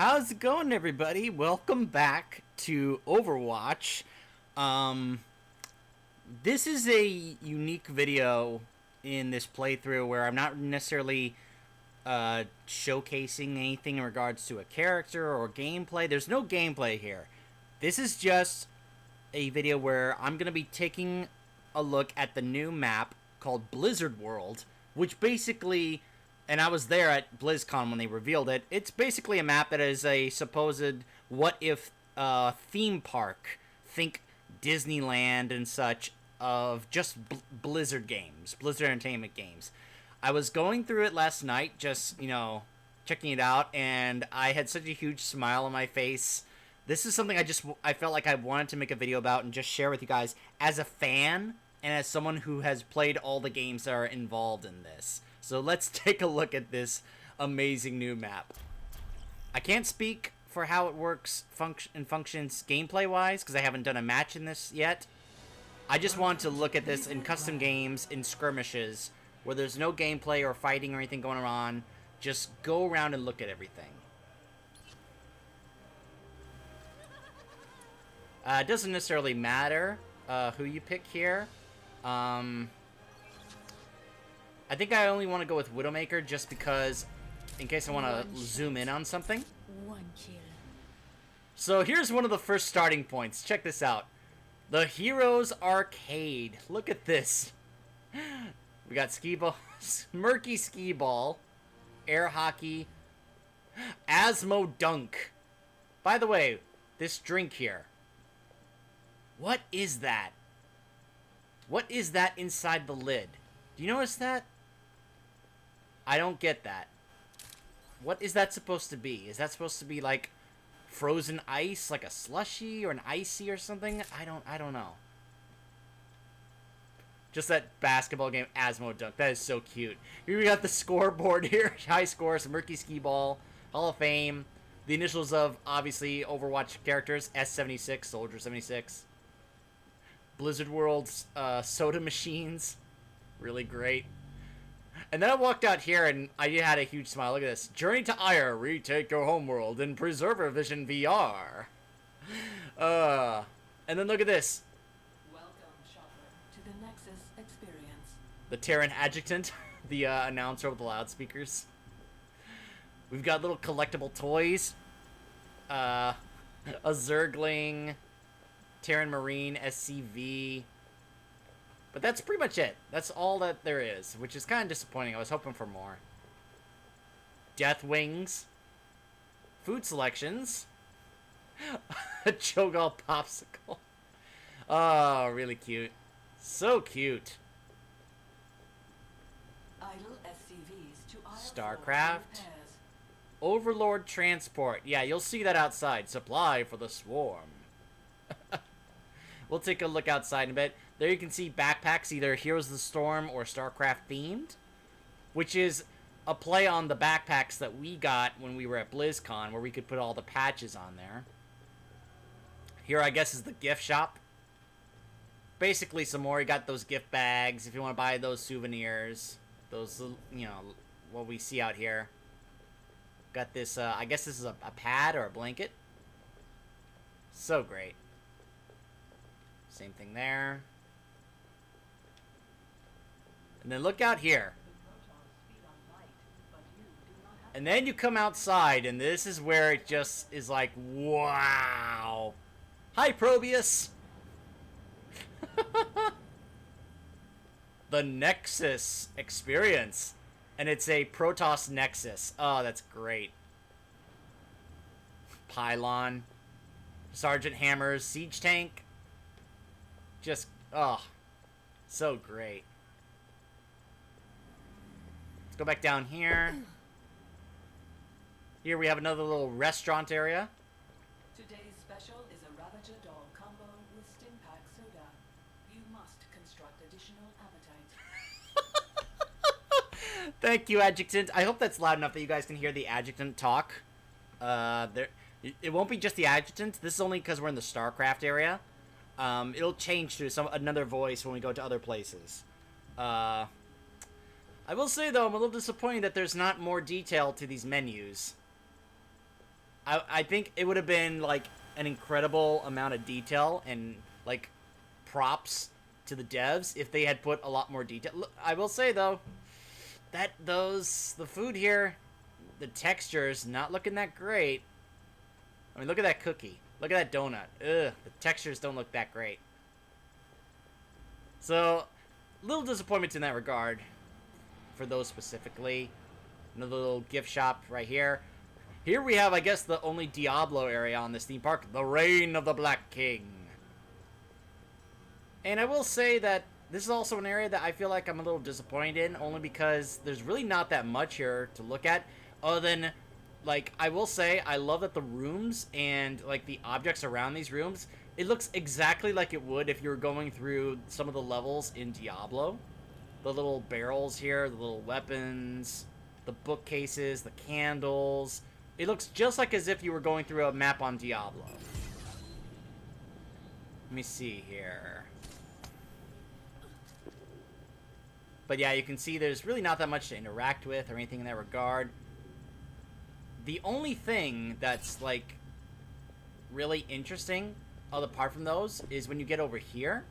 How's it going, everybody? Welcome back to Overwatch. This is a unique video in this playthrough where I'm not necessarily showcasing anything in regards to a character or gameplay. There's no gameplay here. This is just a video where I'm going to be taking a look at the new map called Blizzard World, which basically... And I was there at BlizzCon when they revealed it. It's basically a map that is a supposed what-if theme park. Think Disneyland and such of just Blizzard games. Blizzard Entertainment games. I was going through it last night, just, checking it out, and I had such a huge smile on my face. This is something I felt like I wanted to make a video about and just share with you guys as a fan and as someone who has played all the games that are involved in this. So let's take a look at this amazing new map. I can't speak for how it works and functions gameplay-wise, because I haven't done a match in this yet. I just want to look at this in custom games, in skirmishes, where there's no gameplay or fighting or anything going on. Just go around and look at everything. It doesn't necessarily matter who you pick here. I think I only want to go with Widowmaker just because, in case I want to zoom in on something. So here's one of the first starting points. Check this out. The Heroes Arcade. Look at this. We got skee ball, murky skee ball, air hockey, Asmo dunk. By the way, this drink here. What is that? What is that inside the lid? Do you notice that? I don't get that. What is that supposed to be? Is that supposed to be like frozen ice, like a slushy or an icy or something? I don't know. Just that basketball game, Asmo Dunk. That is so cute. Here we got the scoreboard here. High scores, Murky Skee Ball, Hall of Fame. The initials of, obviously, Overwatch characters. S76, Soldier 76. Blizzard World's soda machines. Really great. And then I walked out here and I had a huge smile. Look at this. Journey to Ire. Retake your homeworld in Preserver Vision VR. And then look at this. Welcome, shopper, to the Nexus experience. The Terran Adjutant. The announcer with the loudspeakers. We've got little collectible toys. A Zergling. Terran Marine. SCV. But that's pretty much it. That's all that there is, which is kind of disappointing. I was hoping for more. Death Wings. Food selections. A Cho'Gall popsicle. Oh, really cute. So cute. Idle SCVs to aisle StarCraft. repairs. Overlord Transport. Yeah, you'll see that outside. Supply for the swarm. We'll take a look outside in a bit. There you can see backpacks, either Heroes of the Storm or StarCraft themed, which is a play on the backpacks that we got when we were at BlizzCon, where we could put all the patches on there. Here, I guess, is the gift shop. Basically, some more. You got those gift bags if you want to buy those souvenirs. Those, what we see out here. Got this, I guess this is a pad or a blanket. So great. Same thing there. And then look out here. And then you come outside, and this is where it just is like, wow. Hi, Probius. The Nexus experience. And it's a Protoss Nexus. Oh, that's great. Pylon. Sergeant Hammers. Siege Tank. Just, oh, so great. Let's go back down here. Here we have another little restaurant area. Today's special is a Ravager doll combo with Stimpack soda. You must construct additional appetite. Thank you, Adjutant. I hope that's loud enough that you guys can hear the Adjutant talk. It won't be just the Adjutant. This is only because we're in the StarCraft area. It'll change to another voice when we go to other places. I will say, though, I'm a little disappointed that there's not more detail to these menus. I think it would have been like an incredible amount of detail and like props to the devs if they had put a lot more detail. Look, I will say though, that the food here, the texture's not looking that great. I mean, look at that cookie. Look at that donut. Ugh, the textures don't look that great. So, little disappointment in that regard for those specifically. Another little gift shop right here. Here we have, I guess, the only Diablo area on this theme park. The Reign of the Black King. And I will say that this is also an area that I feel like I'm a little disappointed in, only because there's really not that much here to look at, other than, like, I will say, I love that the rooms and, like, the objects around these rooms, it looks exactly like it would if you were going through some of the levels in Diablo. The little barrels here, the little weapons, the bookcases, the candles. It looks just like as if you were going through a map on Diablo. Let me see here. But yeah, you can see there's really not that much to interact with or anything in that regard. The only thing that's, like, really interesting, apart from those, is when you get over here.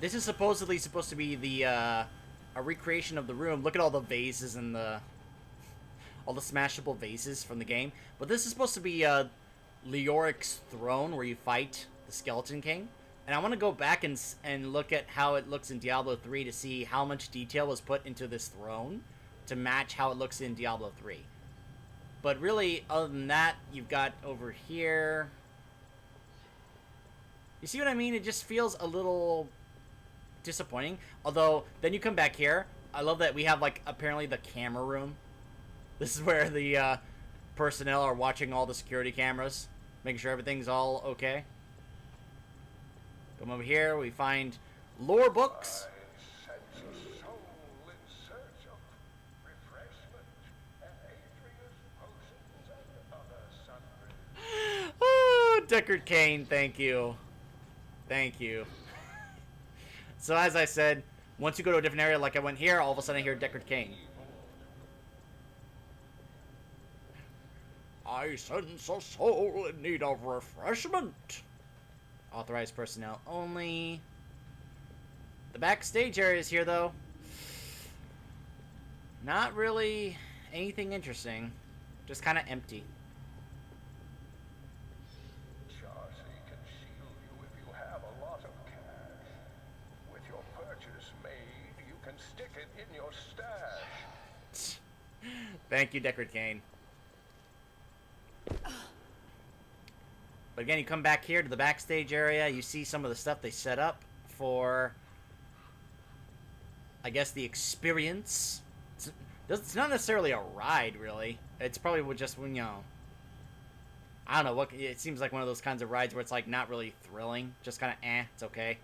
This is supposedly supposed to be the, a recreation of the room. Look at all the vases and all the smashable vases from the game. But this is supposed to be, Leoric's throne, where you fight the Skeleton King. And I want to go back and look at how it looks in Diablo 3 to see how much detail was put into this throne to match how it looks in Diablo 3. But really, other than that, you've got over here. You see what I mean? It just feels a little disappointing. Although, then you come back here. I love that we have, like, apparently the camera room. This is where the personnel are watching all the security cameras, making sure everything's all okay. Come over here, we find lore books. Oh, Deckard Cain, thank you. Thank you. So as I said, once you go to a different area, like I went here, all of a sudden I hear Deckard Cain. I sense a soul in need of refreshment. Authorized personnel only. The backstage area is here, though. Not really anything interesting. Just kind of empty. Chaucer can shield you if you have a lot of cash. With your purchase made, you can stick it in your stash. Thank you, Deckard Cain. But again, you come back here to the backstage area, you see some of the stuff they set up for, I guess, the experience. It's not necessarily a ride, really. It's probably just, you know, I don't know, what. It seems like one of those kinds of rides where it's, like, not really thrilling. Just kind of, it's okay.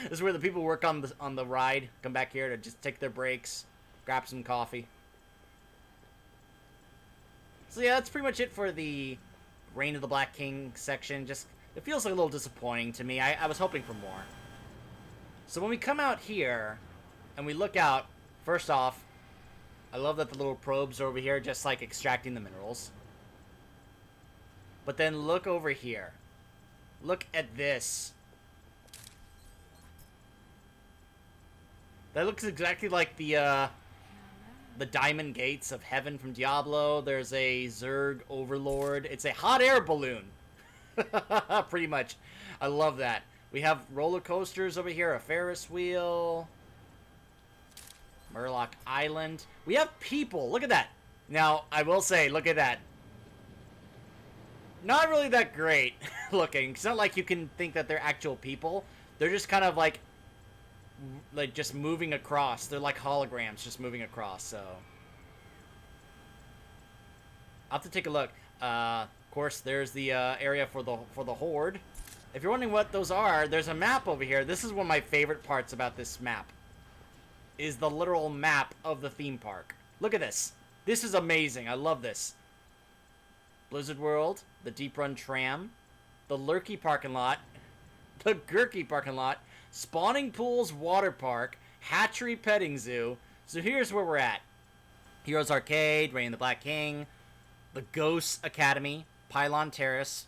This is where the people who work on the ride come back here to just take their breaks, grab some coffee. So yeah, that's pretty much it for the Reign of the Black King section. Just, it feels like a little disappointing to me. I was hoping for more. So when we come out here and we look out, first off, I love that the little probes are over here just like extracting the minerals. But then look over here. Look at this. That looks exactly like the Diamond Gates of Heaven from Diablo. There's a Zerg Overlord. It's a hot air balloon. Pretty much. I love that. We have roller coasters over here, a Ferris wheel. Murloc Island. We have people. Look at that. Now, I will say, look at that. Not really that great looking. It's not like you can think that they're actual people. They're just kind of like just moving across. They're like holograms just moving across, so I'll have to take a look. Of course, there's the area for the Horde. If you're wondering what those are, there's a map over here. This is one of my favorite parts about this map, is the literal map of the theme park. Look at this. This is amazing. I love this. Blizzard World, the Deep Run Tram, the Lurky parking lot, the Gurky parking lot, Spawning Pools Water Park, Hatchery Petting Zoo. So here's where we're at. Heroes Arcade, Reign of the Black King, The Ghost Academy, Pylon Terrace,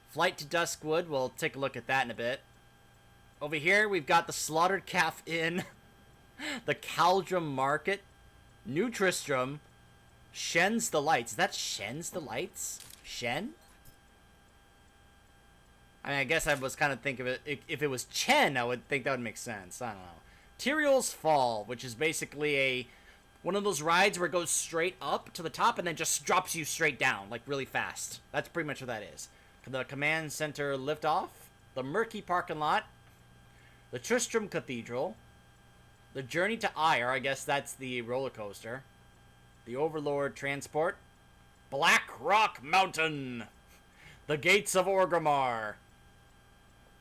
Flight to Duskwood. We'll take a look at that in a bit. Over here, we've got the Slaughtered Calf Inn, the Caldrum Market, New Tristram, Shen's the Lights. Is that Shen's the Lights? Shen? I mean, I guess I was kind of thinking of it. If it was Chen, I would think that would make sense. I don't know. Tyrael's Fall, which is basically one of those rides where it goes straight up to the top and then just drops you straight down, like really fast. That's pretty much what that is. The Command Center Liftoff, the Murky Parking Lot, the Tristram Cathedral, the Journey to Ire, I guess that's the roller coaster, the Overlord Transport, Black Rock Mountain, the Gates of Orgrimmar,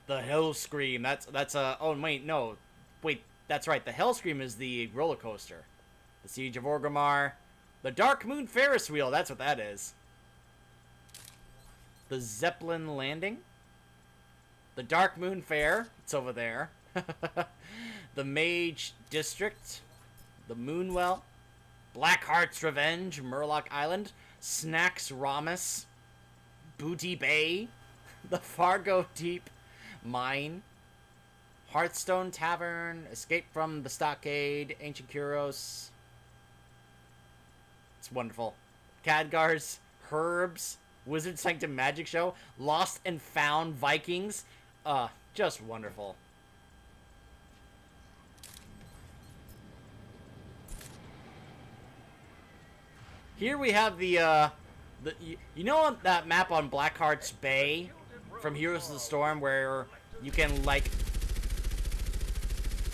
the Hellscream. That's oh wait, no, wait, that's right. The Hellscream is the roller coaster. The Siege of Orgrimmar, the Dark Moon Ferris Wheel. That's what that is. The Zeppelin Landing, the Dark Moon Fair. It's over there. The Mage District, the Moonwell, Blackheart's Revenge, Murloc Island, Snacks Ramus, Booty Bay, the Fargo Deep Mine, Hearthstone Tavern, Escape from the Stockade, Ancient Kuros. It's wonderful. Khadgar's Herbs, Wizard Sanctum Magic Show, Lost and Found Vikings. Just wonderful. Here we have the you know on that map on Blackheart's Bay from Heroes of the Storm where you can like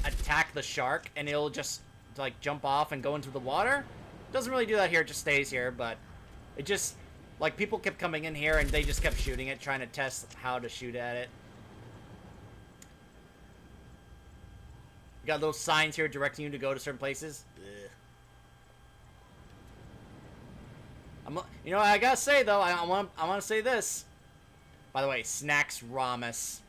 attack the shark and it'll just like jump off and go into the water? Doesn't really do that here, it just stays here, but it just like people kept coming in here and they just kept shooting it, trying to test how to shoot at it. You got little signs here directing you to go to certain places. Ugh. You know, I gotta say though, I want to say this. By the way, Snacks Ramus.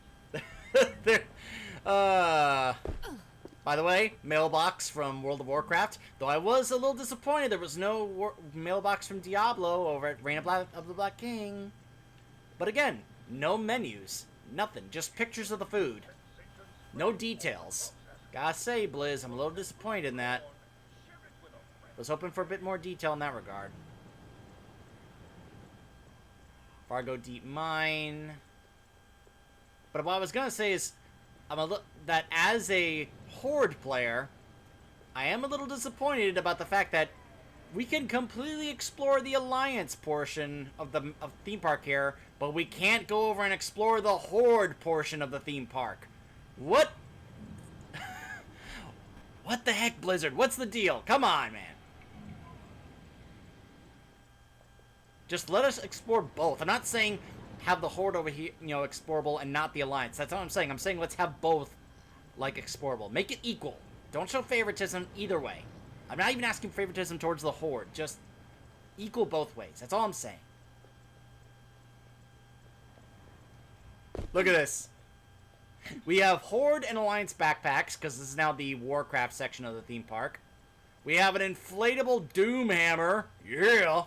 By the way, mailbox from World of Warcraft. Though I was a little disappointed there was no mailbox from Diablo over at Reign of the Black King. But again, no menus, nothing, just pictures of the food, no details. Gotta say, Blizz, I'm a little disappointed in that. Was hoping for a bit more detail in that regard. Fargo Deep Mine. But what I was gonna say is, that as a Horde player, I am a little disappointed about the fact that we can completely explore the Alliance portion of the theme park here, but we can't go over and explore the Horde portion of the theme park. What? What the heck, Blizzard? What's the deal? Come on, man. Just let us explore both. I'm not saying have the Horde over here, you know, explorable and not the Alliance. That's what I'm saying. I'm saying let's have both, like, explorable. Make it equal. Don't show favoritism either way. I'm not even asking favoritism towards the Horde. Just equal both ways. That's all I'm saying. Look at this. We have Horde and Alliance backpacks, because this is now the Warcraft section of the theme park. We have an inflatable Doom Hammer. Yeah!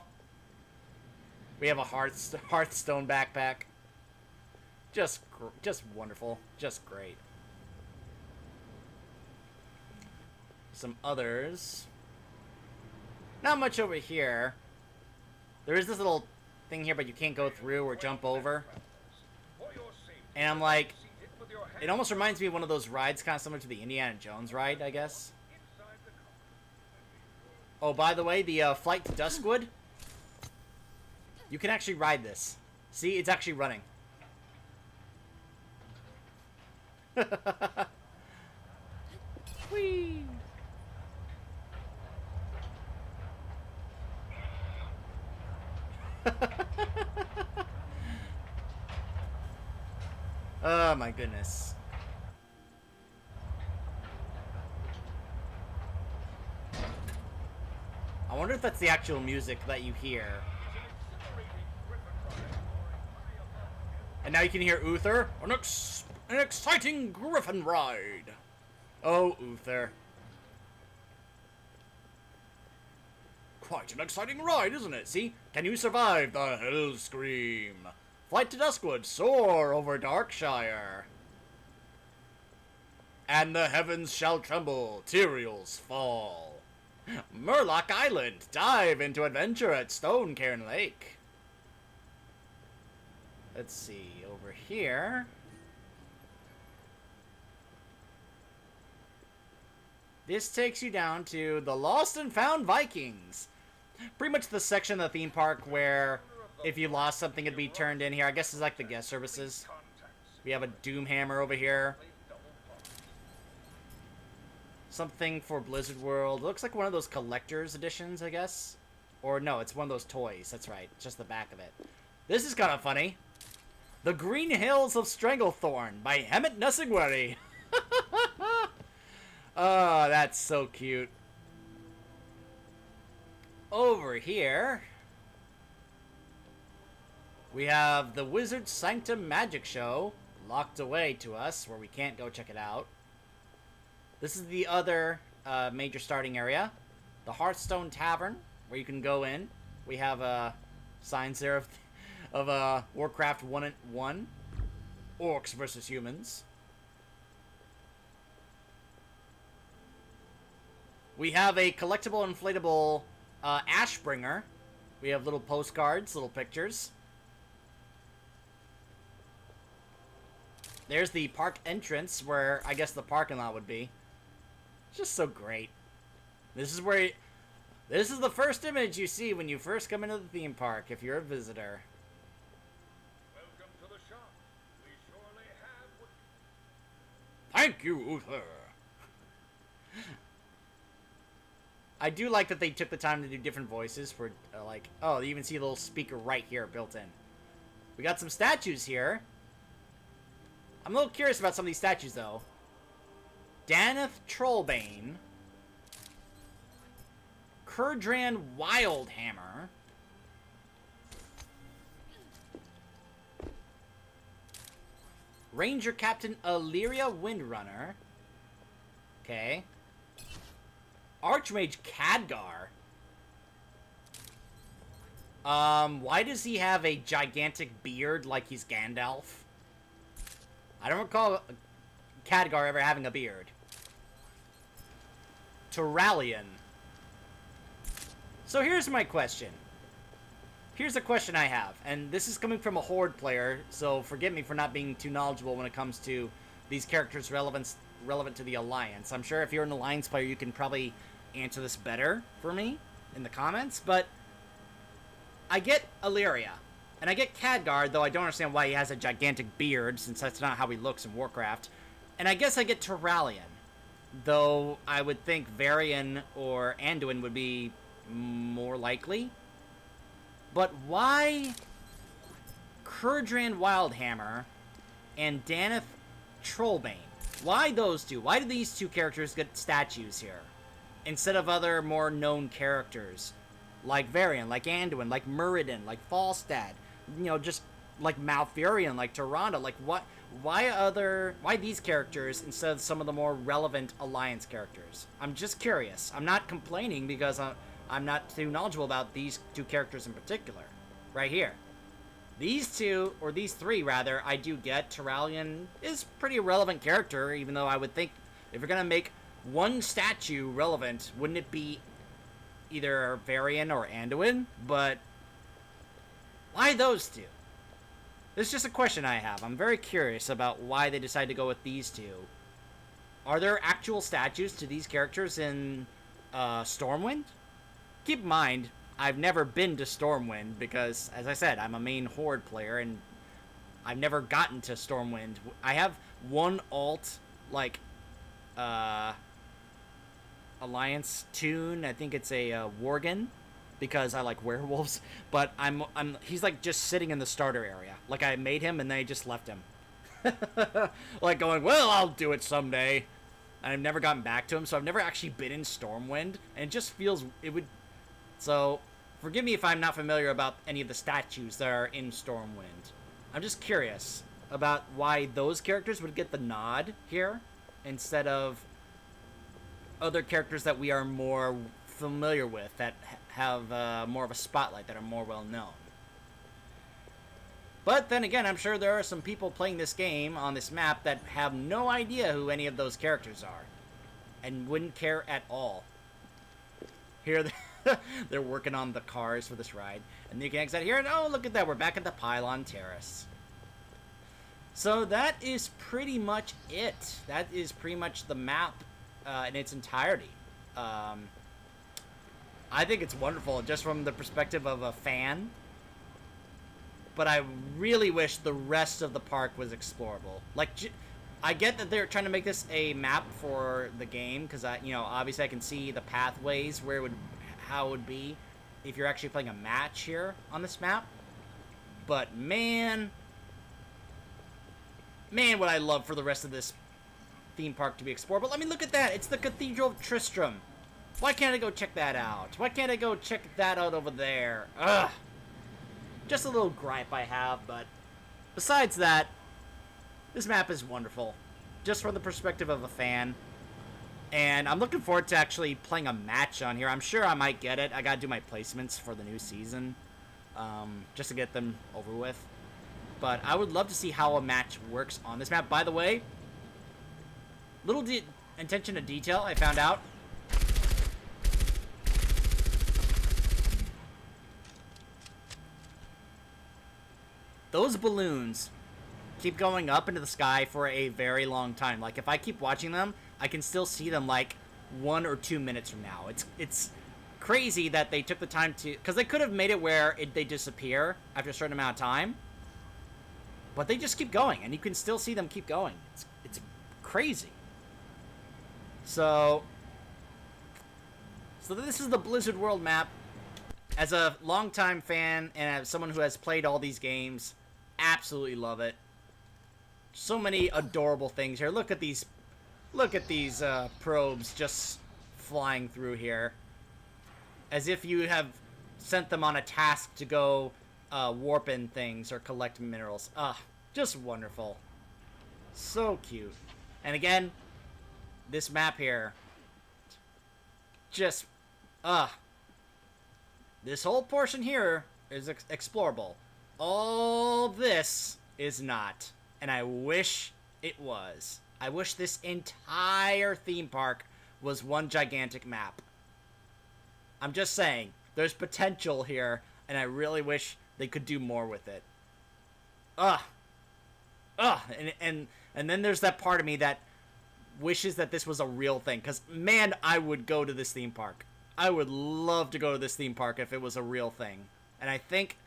We have a Hearthstone backpack. Just wonderful. Just great. Some others. Not much over here. There is this little thing here, but you can't go through or jump over. And I'm like, it almost reminds me of one of those rides kind of similar to the Indiana Jones ride, I guess. Oh, by the way, the Flight to Duskwood. You can actually ride this. See, it's actually running. Whee! Oh my goodness. I wonder if that's the actual music that you hear. And now you can hear Uther. An exciting griffin ride. Oh, Uther. Quite an exciting ride, isn't it? See? Can you survive the Hell Scream? Flight to Duskwood, soar over Darkshire. And the heavens shall tremble, Tyrael's fall. Murloc Island, dive into adventure at Stonecairn Lake. Let's see, over here. This takes you down to the Lost and Found Vikings. Pretty much the section of the theme park where if you lost something it'd be turned in here. I guess it's like the guest services. We have a Doomhammer over here. Something for Blizzard World. It looks like one of those collector's editions, I guess. Or no, it's one of those toys. That's right. Just the back of it. This is kind of funny. The Green Hills of Stranglethorn by Hemant Nussingwari. Oh, that's so cute. Over here, we have the Wizard Sanctum Magic Show locked away to us, where we can't go check it out. This is the other major starting area, the Hearthstone Tavern, where you can go in. We have signs there of Warcraft 1.1, Orcs versus Humans. We have a collectible inflatable Ashbringer. We have little postcards, little pictures. There's the park entrance, where I guess the parking lot would be. It's just so great. This is the first image you see when you first come into the theme park, if you're a visitor. Welcome to the shop. We surely have what... Thank you, Uther. I do like that they took the time to do different voices for, like... Oh, you even see a little speaker right here built in. We got some statues here. I'm a little curious about some of these statues, though. Daneth Trollbane. Kurdran Wildhammer. Ranger Captain Illyria Windrunner. Okay. Archmage Khadgar. Why does he have a gigantic beard like he's Gandalf? I don't recall Khadgar ever having a beard. Turalian. So here's my question. Here's a question I have, and this is coming from a Horde player, so forgive me for not being too knowledgeable when it comes to these characters' relevant to the Alliance. I'm sure if you're an Alliance player, you can probably answer this better for me in the comments, but I get Illyria, and I get Khadgar, though I don't understand why he has a gigantic beard, since that's not how he looks in Warcraft, and I guess I get Turalian, though I would think Varian or Anduin would be more likely. But why Kurdran Wildhammer and Daneth Trollbane? Why those two? Why do these two characters get statues here? Instead of other more known characters? Like Varian, like Anduin, like Muradin, like Falstad. You know, just like Malfurion, like Tyrande. Like what? Why these characters instead of some of the more relevant Alliance characters? I'm just curious. I'm not complaining because I'm not too knowledgeable about these two characters in particular. Right here. These two, or these three rather, I do get. Turalian is a pretty relevant character, even though I would think if you're going to make one statue relevant, wouldn't it be either Varian or Anduin? But why those two? This is just a question I have. I'm very curious about why they decided to go with these two. Are there actual statues to these characters in Stormwind? Keep in mind, I've never been to Stormwind because, as I said, I'm a main Horde player and I've never gotten to Stormwind. I have one alt, like, Alliance tune. I think it's a Worgen because I like werewolves. But he's like just sitting in the starter area. Like I made him and then I just left him. Like going, well, I'll do it someday. And I've never gotten back to him, so I've never actually been in Stormwind. And it just feels, it would... So, forgive me if I'm not familiar about any of the statues that are in Stormwind. I'm just curious about why those characters would get the nod here instead of other characters that we are more familiar with that have more of a spotlight, that are more well known. But then again, I'm sure there are some people playing this game on this map that have no idea who any of those characters are, and wouldn't care at all. Here, they're working on the cars for this ride, and you can exit here, and oh, look at that, we're back at the Pylon Terrace. So that is pretty much it. That is pretty much the map in its entirety. I think it's wonderful, just from the perspective of a fan. But I really wish the rest of the park was explorable. Like, I get that they're trying to make this a map for the game, because obviously I can see the pathways where how it would be if you're actually playing a match here on this map. But man, would I love for the rest of this theme park to be explorable. I mean, look at that. It's the Cathedral of Tristram. Why can't I go check that out? Why can't I go check that out over there? Ugh. Just a little gripe I have, but besides that, this map is wonderful. Just from the perspective of a fan. And I'm looking forward to actually playing a match on here. I'm sure I might get it. I gotta do my placements for the new season. Just to get them over with. But I would love to see how a match works on this map. By the way, little attention to detail I found out. Those balloons keep going up into the sky for a very long time. Like, if I keep watching them, I can still see them, like, 1 or 2 minutes from now. It's crazy that they took the time to... Because they could have made it where they disappear after a certain amount of time. But they just keep going, and you can still see them keep going. It's crazy. So this is the Blizzard World map. As a longtime fan, and as someone who has played all these games... Absolutely love it. So many adorable things here. Look at these probes just flying through here, as if you have sent them on a task to go warp in things or collect minerals. Just wonderful. So cute. And again, this map here, just this whole portion here is explorable. All this is not, and I wish it was. I wish this entire theme park was one gigantic map. I'm just saying, there's potential here, and I really wish they could do more with it. And then there's that part of me that wishes that this was a real thing, because, man, I would go to this theme park. I would love to go to this theme park if it was a real thing. And I think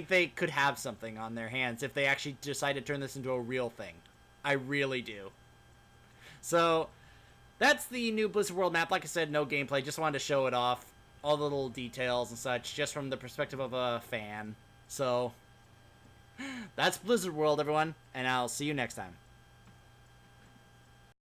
they could have something on their hands if they actually decide to turn this into a real thing. I really do. So, that's the new Blizzard World map. Like I said, no gameplay. Just wanted to show it off. All the little details and such, just from the perspective of a fan. So, that's Blizzard World, everyone. And I'll see you next time.